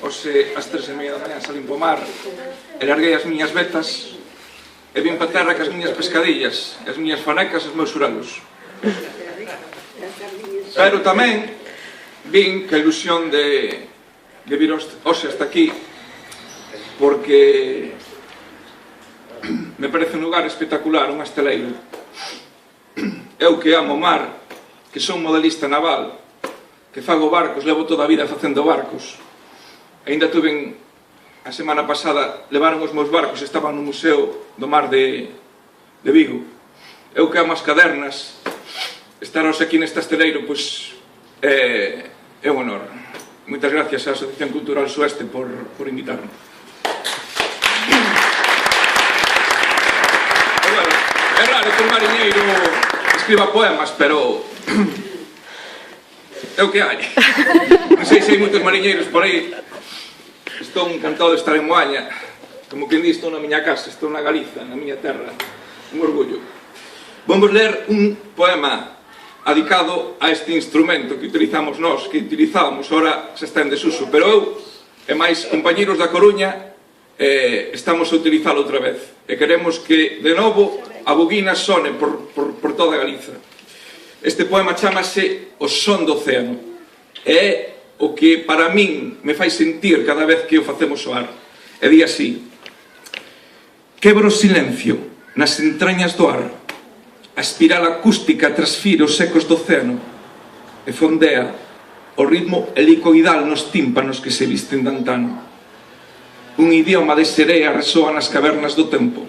Hoxe, ás 3:30 da mañá, salín po mar e larguei as miñas vetas e vin pa terra cas miñas pescadillas, as miñas fanecas e os meus surelos. Pero tamén vin que a ilusión de vir hoxe hasta aquí, porque me parece un lugar espectacular, un esteleiro. Eu que amo o mar, que son modelista naval, que fago barcos, levo toda a vida facendo barcos. Ainda tuve, a semana pasada, levaron os meus barcos, estaban no Museo do Mar de Vigo. Eu que amo as cadernas, estaros aquí neste esteleiro, pois é un honor. Moitas gracias á Asociación Cultural Sueste por invitarme. É raro que un mariñeiro escriba poemas, pero é o que hai. Non sei se hai moitos mariñeiros por aí. Estou encantado de estar en Moaña. Como quen di, estou na miña casa, estou na Galiza, na miña terra. Un orgullo. Vamos ler un poema adicado a este instrumento que utilizamos nós, que utilizábamos, ora se está en desuso. Pero eu e máis compañeros da Coruña estamos a utilizalo outra vez. E queremos que, de novo, a buguina sone por toda Galiza. Este poema chamase O son do océano. É o que para min me fai sentir cada vez que o facemos soar. E di así: quebro o silencio nas entrañas do ar, a espiral acústica transfire os ecos do océano e fondea o ritmo helicoidal nos tímpanos que se visten de antano. Un idioma de serea resoa nas cavernas do tempo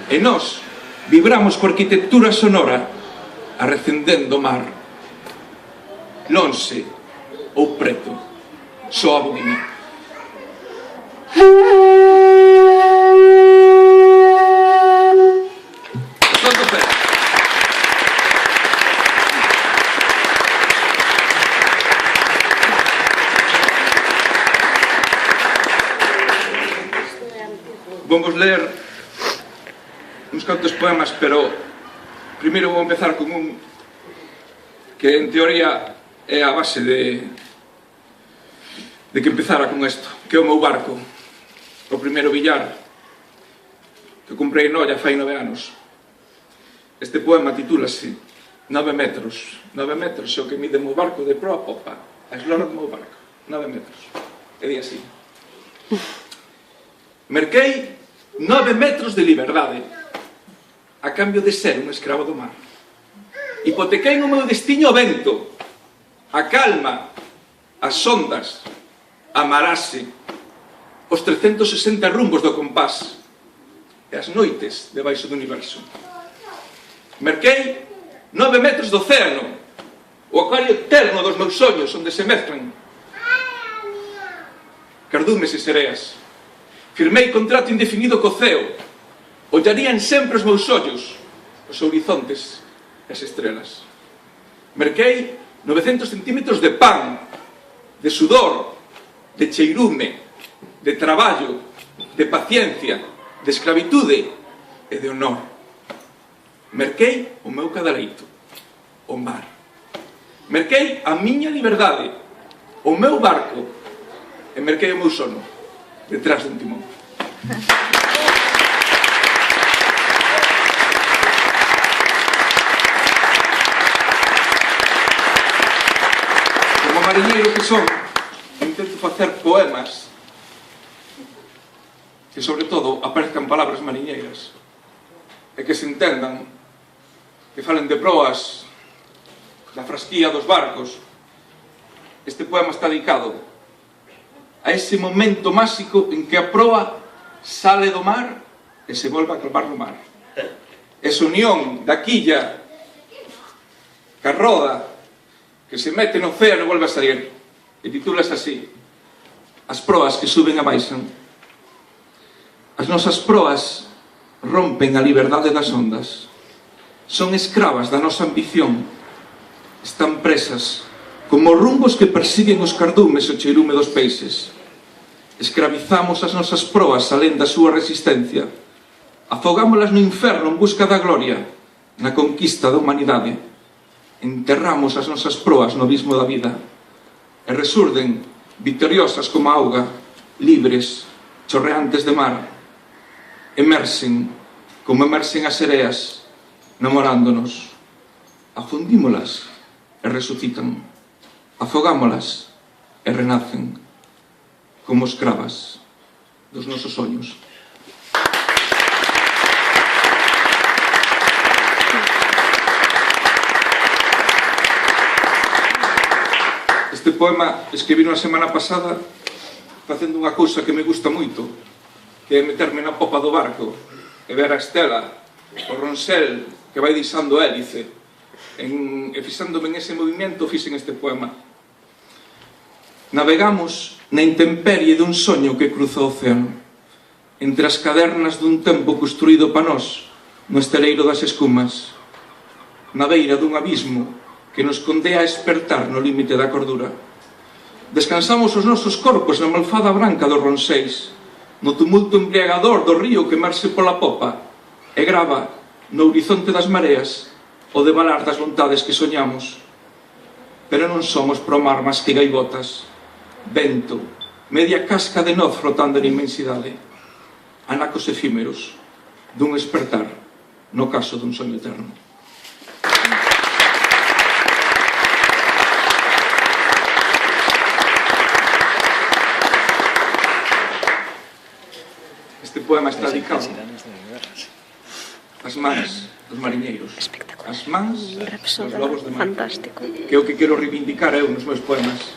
e nós vibramos coa arquitectura sonora arrecendendo o mar. Lonxe ou preto, só a buguina. Vamos ler uns cantos poemas, pero primeiro vou empezar con un que en teoría é a base de que empezara con isto, que é o meu barco, o primeiro billar que comprei en Noia fai 9 anos. Este poema titúlase 9 metros. 9 metros é o que mide o meu barco de proa a popa, a eslora do meu barco. 9 metros. E di así: merquei 9 metros de liberdade a cambio de ser un escravo do mar. Hipotequei o meu destiño ao vento, a calma, as ondas, a marase, os 360 rumbos do compás e as noites debaixo do universo. Merquei 9 metros do océano, o acuario eterno dos meus sonhos, onde se mezclan cardumes e sereas. Firmei contrato indefinido co ceo, ollarían sempre os meus ollos, os horizontes e as estrelas. Merquei 900 centímetros de pan, de sudor, de cheirume, de traballo, de paciencia, de escravitude e de honor. Merquei o meu cadaleito, o mar. Merquei a miña liberdade, o meu barco, e merquei o meu sono detrás dun timón. Como mariñeiro que son, intento facer poemas que sobre todo aparezcan palabras mariñeiras e que se entendan, que falen de proas, da frasquía dos barcos. Este poema está dedicado a ese momento máxico en que a proa sale do mar e se volve a clavar no mar. Esa unión da quilla ca roda que se mete no océano e volve a salir. E titulas así: as proas que suben e baixan. As nosas proas rompen a liberdade das ondas. Son escravas da nosa ambición. Están presas como rumbos que persiguen os cardumes e o cheirume dos peixes. Escravizamos as nosas proas alén da súa resistencia. Afogámolas no inferno en busca da gloria, na conquista da humanidade. Enterramos as nosas proas no abismo da vida e resurden victoriosas como a auga, libres, chorreantes de mar, emersen como emersen as sereas, namorándonos. Afundímolas e resucitan, afogámolas e renacen como escravas dos nosos soños. Este poema escribí a semana pasada facendo unha cousa que me gusta moito, que é meterme na popa do barco e ver a estela, o ronsel que vai deixando o hélice, e fixándome en ese movimento fixen este poema. Navegamos na intemperie dun soño que cruza o océano, entre as cadernas dun tempo construído pa nós no esteleiro das escumas, na beira dun abismo que nos condea a espertar no límite da cordura. Descansamos os nosos corpos na malfada branca dos ronseis, no tumulto embriagador do río que emerxe pola popa e grava no horizonte das mareas o devalar das vontades que soñamos. Pero non somos pro mar máis que gaivotas, vento, media casca de noz flotando na inmensidade, anacos efímeros dun espertar no caso dun soño eterno. Este poema está dedicado ás mans dos mariñeiros, ás mans dos lobos de mar, que é o que quero reivindicar eu nos meus poemas.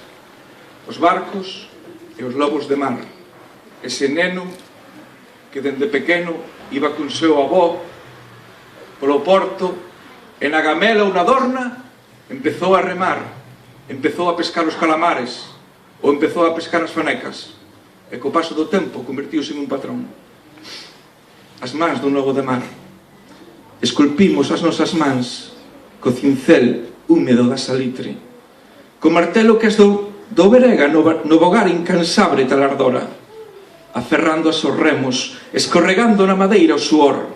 Os barcos e os lobos de mar, ese neno que dende pequeno iba con seu avó polo porto e na gamela ou na dorna empezou a remar, empezou a pescar os calamares ou empezou a pescar as fanecas e co paso do tempo convertiuse en un patrón. As mans dun lobo de mar. Esculpimos as nosas mans co cincel húmedo da salitre, co martelo que es do verega no vogar incansable talardora, aferrando as os remos, escorregando na madeira o suor,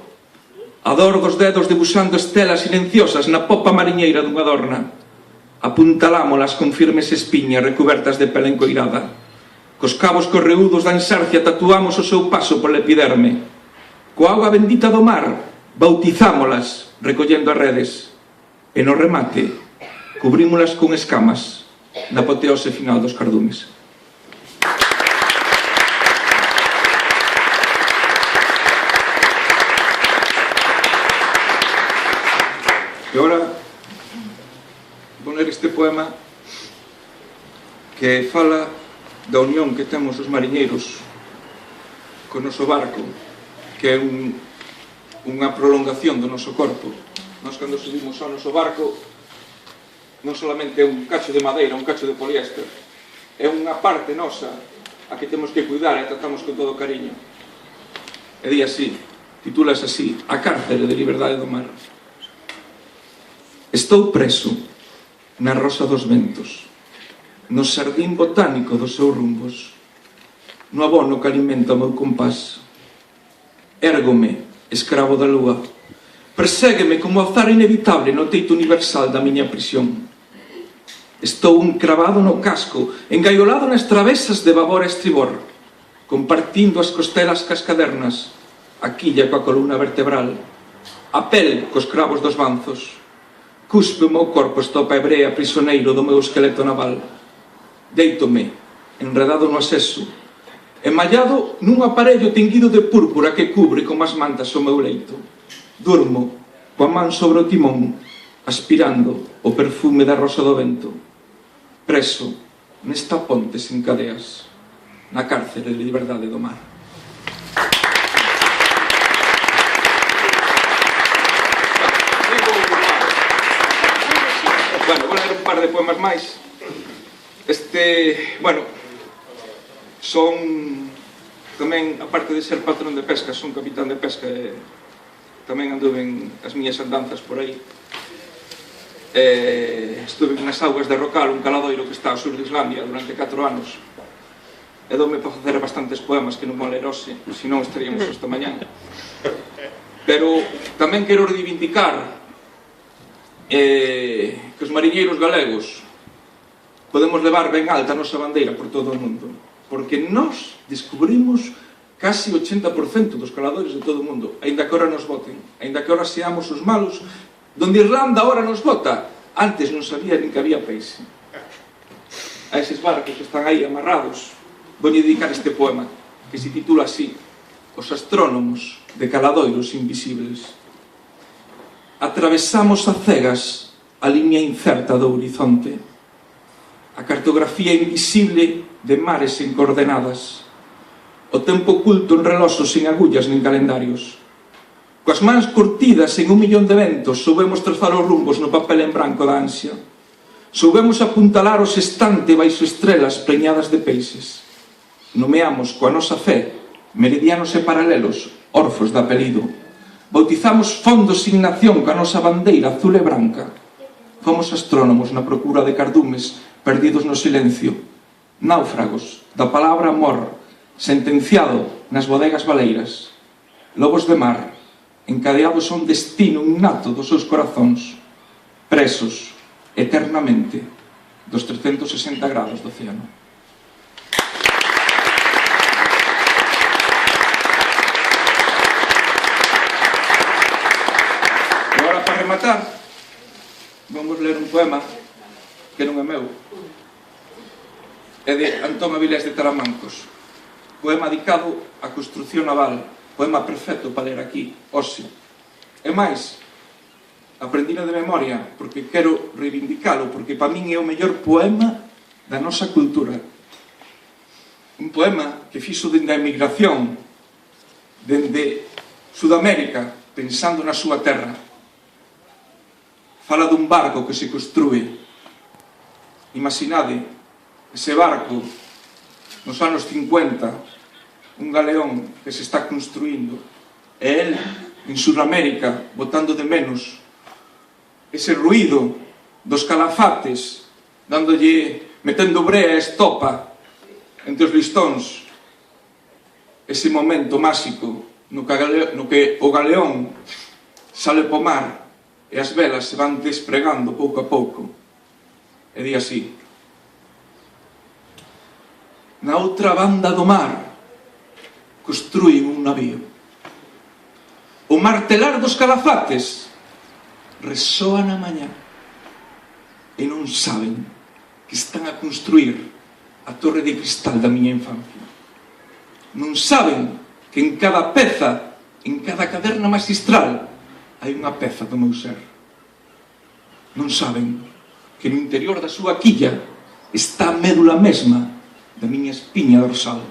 a dor dos dedos debuxando estelas silenciosas na popa mariñeira dunha dorna. Apuntalámolas con firmes espiñas recubertas de pele encoirada. Cos cabos correudos da ensarcia tatuamos o seu paso pola epiderme. Coa auga bendita do mar bautizámolas recollendo as redes e no remate cubrímolas con escamas na apoteose final dos cardumes. E agora vou ler este poema que fala da unión que temos os mariñeiros co noso barco, que é unha prolongación do noso corpo. Nós cando subimos ao noso barco non solamente é un cacho de madeira, un cacho de poliéster, é unha parte nosa a que temos que cuidar e tratamos con todo cariño. E di así, titulas así: A cárcere de liberdade do mar. Estou preso na rosa dos ventos, no xardín botánico dos seus rumbos, no abono que alimenta o meu compás. Érgome, escravo da lúa, perségueme como azar inevitable no teito universal da miña prisión. Estou encravado no casco, engaiolado nas travesas de babor a estribor, compartindo as costelas cas cadernas, a quilla coa columna vertebral, a pel cos cravos dos banzos. Cuspe o meu corpo estopa hebrea prisioneiro do meu esqueleto naval. Deítome, enredado no aseso, enmallado nun aparello tinguido de púrpura que cubre como as mantas o meu leito. Durmo, coa man sobre o timón, aspirando o perfume da rosa do vento. Preso nesta ponte sen cadeas, na cárcere de liberdade do mar. Bueno, vou ler un par de poemas máis. Son tamén, aparte de ser patrón de pesca, son capitán de pesca e tamén anduve en as miñas andanzas por aí. Estuve nas augas de Rocal, un caladoiro que está ao sur de Islandia durante 4 anos, e doume para facer bastantes poemas que non vou ler hoxe, senón estaríamos esta mañán. Pero tamén quero reivindicar que os mariñeiros galegos podemos levar ben alta a nosa bandeira por todo o mundo, porque nós descubrimos casi 80% dos caladores de todo o mundo, aínda que ora nos voten, aínda que ora seamos os malos, donde Irlanda ora nos vota, antes non sabía nin que había peixe. A eses barcos que están aí amarrados, vou dedicar este poema, que se titula así: Os astrónomos de caladoiros invisibles. Atravesamos a cegas a liña incerta do horizonte, a cartografía invisible de mares en coordenadas, o tempo oculto en reloxos sin agullas nin calendarios. Coas mans curtidas en 1.000.000 de ventos, soubemos trazar os rumbos no papel en branco da ansia. Soubemos apuntalar o sextante baixo estrelas preñadas de peixes. Nomeamos coa nosa fe meridianos e paralelos, orfos de apelido. Bautizamos fondos sin nación coa nosa bandeira azul e branca. Fomos astrónomos na procura de cardumes perdidos no silencio, náufragos da palabra amor, sentenciado nas bodegas baleiras, lobos de mar, encadeados a un destino innato dos seus corazóns, presos eternamente dos 360 grados do océano. E agora, para rematar, vamos ler un poema que non é meu, é de Antón Avilés de Taramancos, poema dedicado á construción naval, poema perfecto para ler aquí, hoxe. E máis, aprendino de memoria, porque quero reivindicalo, porque para min é o mellor poema da nosa cultura. Un poema que fixo dende a emigración, dende Sudamérica, pensando na súa terra. Fala dun barco que se construe. Imaginade, ese barco, nos anos 50, un galeón que se está construindo, e el, en Sudamérica, botando de menos ese ruído dos calafates, metendo brea e estopa entre os listóns, ese momento máxico no que o galeón sale po mar e as velas se van despregando pouco a pouco, e di así: na outra banda do mar construí un navío. O martelar dos calafates resoa na mañá e non saben que están a construir a torre de cristal da miña infancia. Non saben que en cada peza, en cada caderna magistral, hai unha peza do meu ser. Non saben que no interior da súa quilla está a médula mesma da miña espiña dorsal.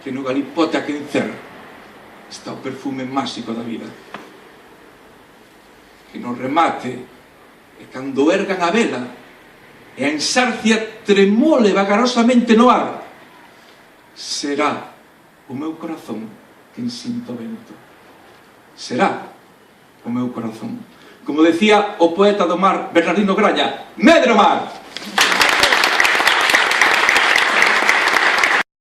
Que no galipote a quencer está o perfume máxico da vida. Que no remate, e cando ergan a vela e a ensarcia tremole vagarosamente no ar, será o meu corazón quen sinto o vento. Será o meu corazón. Como decía o poeta do mar Bernardino Graña: medre o mar!